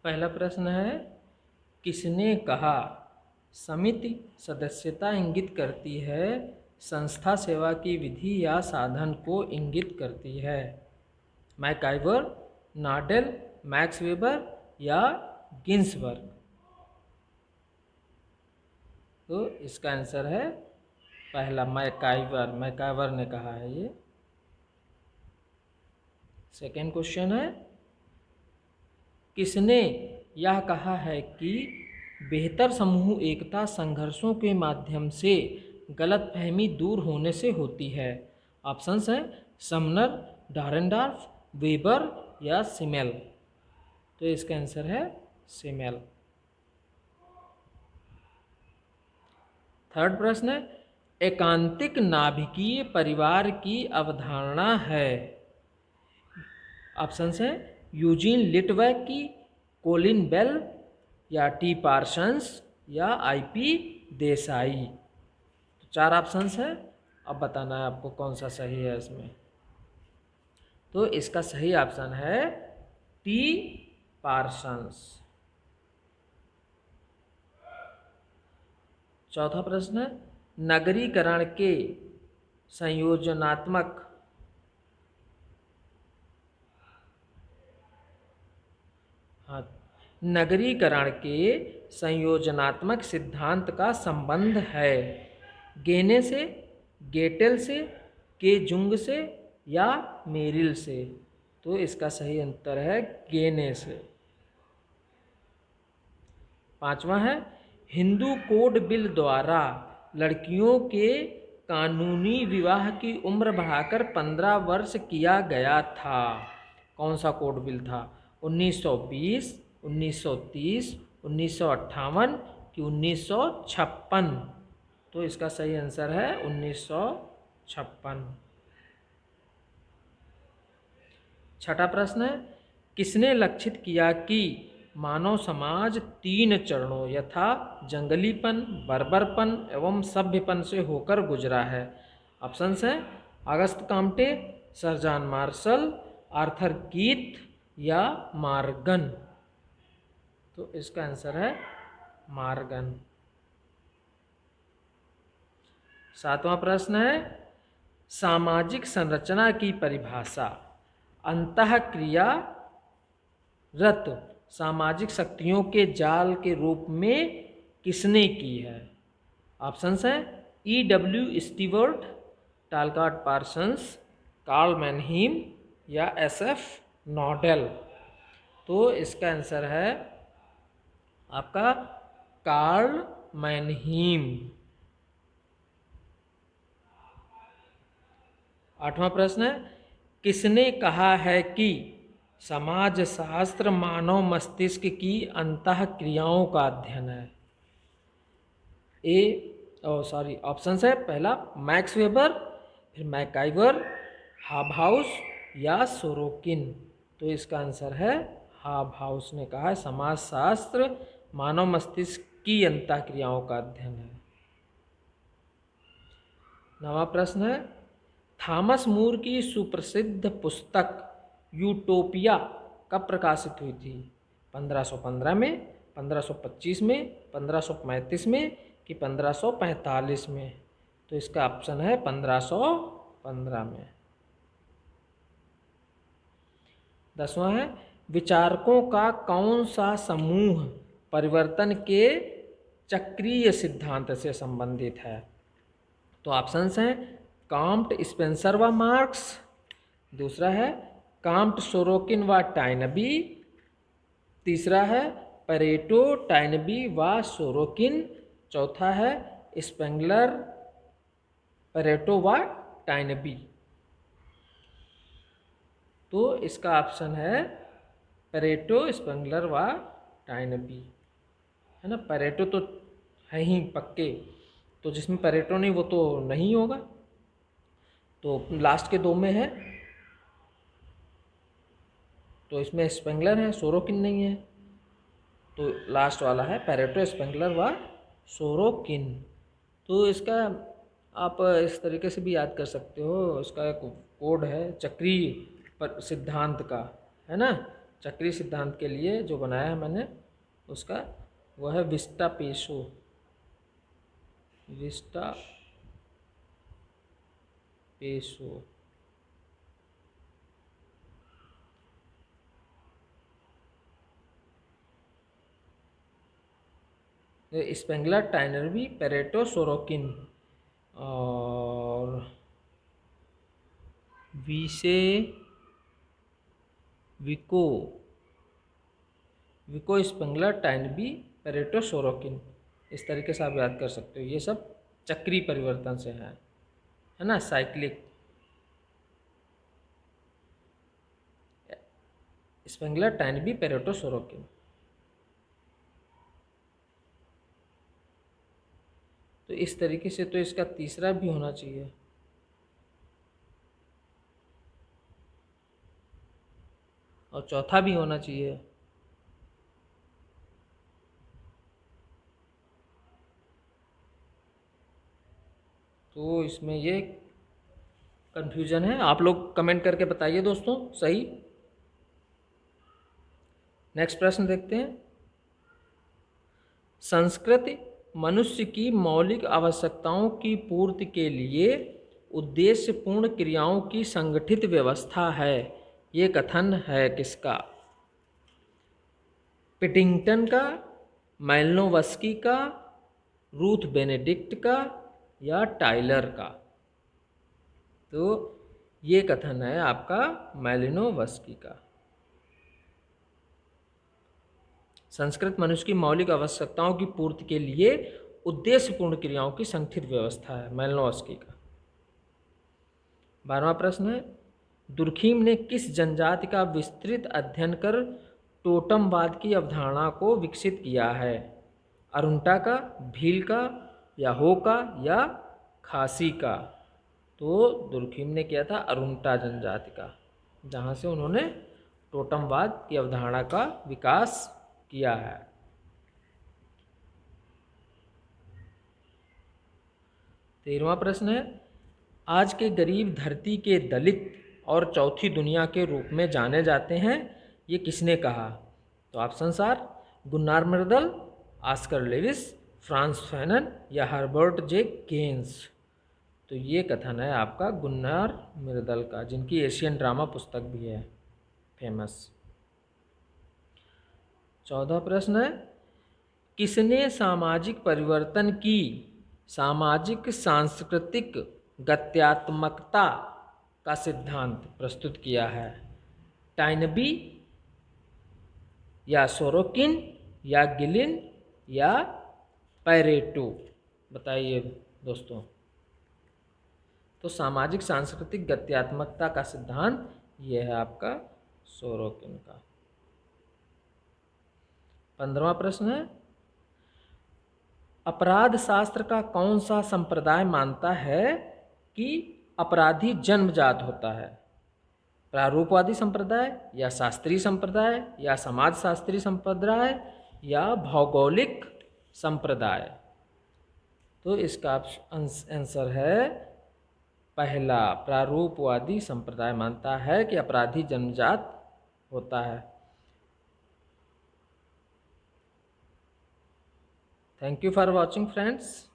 पहला प्रश्न है, किसने कहा समिति सदस्यता इंगित करती है, संस्था सेवा की विधि या साधन को इंगित करती है? मैकाइवर, नाडेल, मैक्स वेबर या गिन्सबर्ग? तो इसका आंसर है पहला, मैकाइवर। मैकाइवर ने कहा है ये। सेकेंड क्वेश्चन है, किसने यह कहा है कि बेहतर समूह एकता संघर्षों के माध्यम से गलतफहमी दूर होने से होती है? ऑप्शंस हैं समनर, डारेंडॉर्फ, वेबर या सिमेल। तो इसका आंसर है सिमेल। थर्ड प्रश्न है, एकांतिक नाभिकीय परिवार की अवधारणा है? ऑप्शंस हैं यूजीन लिटवैकी, कोलिन बेल या टी पार्सन्स या आईपी देसाई। तो 4 ऑप्शंस हैं, अब बताना है आपको कौन सा सही है इसमें। तो इसका सही ऑप्शन है टी पार्सन्स। चौथा प्रश्न है, नगरीकरण के संयोजनात्मक नगरीकरण के संयोजनात्मक सिद्धांत का संबंध है? गेने से, गेटेल से, के जुंग से या मेरिल से? तो इसका सही उत्तर है गेने से। पांचवा है, हिंदू कोड बिल द्वारा लड़कियों के कानूनी विवाह की उम्र बढ़ाकर 15 वर्ष किया गया था। कौन सा कोड बिल था? 1920, 1930, 1958 कि 1956? तो इसका सही आंसर है 1956। छठा प्रश्न है, किसने लक्षित किया कि मानव समाज 3 चरणों यथा जंगलीपन, बर्बरपन एवं सभ्यपन से होकर गुजरा है? ऑप्शंस हैं Auguste Comte, sir John Marshall, Arthur Keith या मार्गन? तो इसका आंसर है मार्गन। सातवां प्रश्न है, सामाजिक संरचना की परिभाषा अंतःक्रियारत सामाजिक शक्तियों के जाल के रूप में किसने की है? ऑप्शंस हैं E.W. स्टीवर्ट, टालकाट पार्सन्स, कार्ल मैनहीम या SF नॉडेल? तो इसका आंसर है आपका कार्ल मैनहीम। आठवां प्रश्न है, किसने कहा है कि समाजशास्त्र मानव मस्तिष्क की अंतःक्रियाओं का अध्ययन है? ऑप्शंस है पहला मैक्स वेबर, फिर मैकाइवर, हाबहाउस या सोरोकिन? तो इसका आंसर है हाबहाउस ने कहा है समाजशास्त्र मानव मस्तिष्क की अंतःक्रियाओं का अध्ययन है। नवा प्रश्न है, थॉमस मूर की सुप्रसिद्ध पुस्तक यूटोपिया कब प्रकाशित हुई थी? 1515 में, 1525 में, 1535 में कि 1545 में? तो इसका ऑप्शन है 1515 में। 10वां है, विचारकों का कौन सा समूह परिवर्तन के चक्रीय सिद्धांत से संबंधित है? तो ऑप्शंस हैं काम्ट, स्पेंसर व मार्क्स, दूसरा है काम्ट, सोरोकिन व टाइनबी, तीसरा है परेटो, टाइनबी व सोरोकिन, चौथा है स्पेंगलर, परेटो व टाइनबी? तो इसका ऑप्शन है परेटो, स्पेंगलर व टाइनबी, है ना। परेटो तो है ही पक्के, तो जिसमें परेटो नहीं वो तो नहीं होगा। तो लास्ट के 2 में है, तो इसमें स्पेंगलर है, सोरोकिन नहीं है, तो लास्ट वाला है परेटो, स्पेंगलर व सोरोकिन। तो इसका आप इस तरीके से भी याद कर सकते हो, इसका एक कोड है चक्रीय सिद्धांत का, है ना, चक्रीय सिद्धांत के लिए जो बनाया है मैंने उसका, वह है विस्टा पेसो, विस्टा पेसो। स्पेंगलर, टाइनरबी, पेरेटो, सोरोकिन और विसे Vico, Vico Spengler, Toynbee, Pareto, Sorokin, इस तरीके से आप याद कर सकते हो। ये सब चक्रीय परिवर्तन से हैं, है ना, cyclic. Spengler, Toynbee, Pareto, Sorokin. तो इस तरीके से तो इसका तीसरा भी होना चाहिए। और चौथा भी होना चाहिए। तो इसमें ये कंफ्यूजन है, आप लोग कमेंट करके बताइए दोस्तों सही। नेक्स्ट प्रश्न देखते हैं। संस्कृत मनुष्य की मौलिक आवश्यकताओं की पूर्ति के लिए उद्देश्यपूर्ण क्रियाओं की संगठित व्यवस्था है। ये कथन है किसका? पिटिंगटन का, मैलिनोवस्की का, रूथ बेनेडिक्ट का या टाइलर का? तो ये कथन है आपका मैलिनोवस्की का। संस्कृत मनुष्य की मौलिक आवश्यकताओं की पूर्ति के लिए उद्देश्यपूर्ण क्रियाओं की संगठित व्यवस्था है, मैलिनोवस्की का। 12वां प्रश्न है, दुर्खीम ने किस जनजाति का विस्तृत अध्ययन कर टोटमवाद की अवधारणा को विकसित किया है? अरुंटा का, भील का, या हो का, या खासी का? तो दुर्खीम ने किया था अरुंटा जनजाति का, जहाँ से उन्होंने टोटमवाद की अवधारणा का विकास किया है। 13वां प्रश्न है, आज के गरीब धरती के दलित और चौथी दुनिया के रूप में जाने जाते हैं, ये किसने कहा? तो options are Gunnar Myrdal, Oscar Lewis, Frantz Fanon या हर्बर्ट जे गेंस। तो ये कथन है आपका गुन्नार मिर्दल का, जिनकी एशियन ड्रामा पुस्तक भी है फेमस। 14वां प्रश्न है, किसने सामाजिक परिवर्तन की सामाजिक सांस्कृतिक गत्यात्मकता का सिद्धांत प्रस्तुत किया है? टाइनबी या सोरोकिन या गिलिन या पैरेटो? बताइए दोस्तों। तो सामाजिक सांस्कृतिक गत्यात्मकता का सिद्धांत यह है आपका सोरोकिन का। 15वां प्रश्न है, अपराध शास्त्र का कौन सा संप्रदाय मानता है कि अपराधी जन्मजात होता है? प्रारूपवादी संप्रदाय या शास्त्रीय संप्रदाय या समाजशास्त्री संप्रदाय या भौगोलिक संप्रदाय? तो इसका आंसर है पहला, प्रारूपवादी संप्रदाय मानता है कि अपराधी जन्मजात होता है। Thank you for watching friends.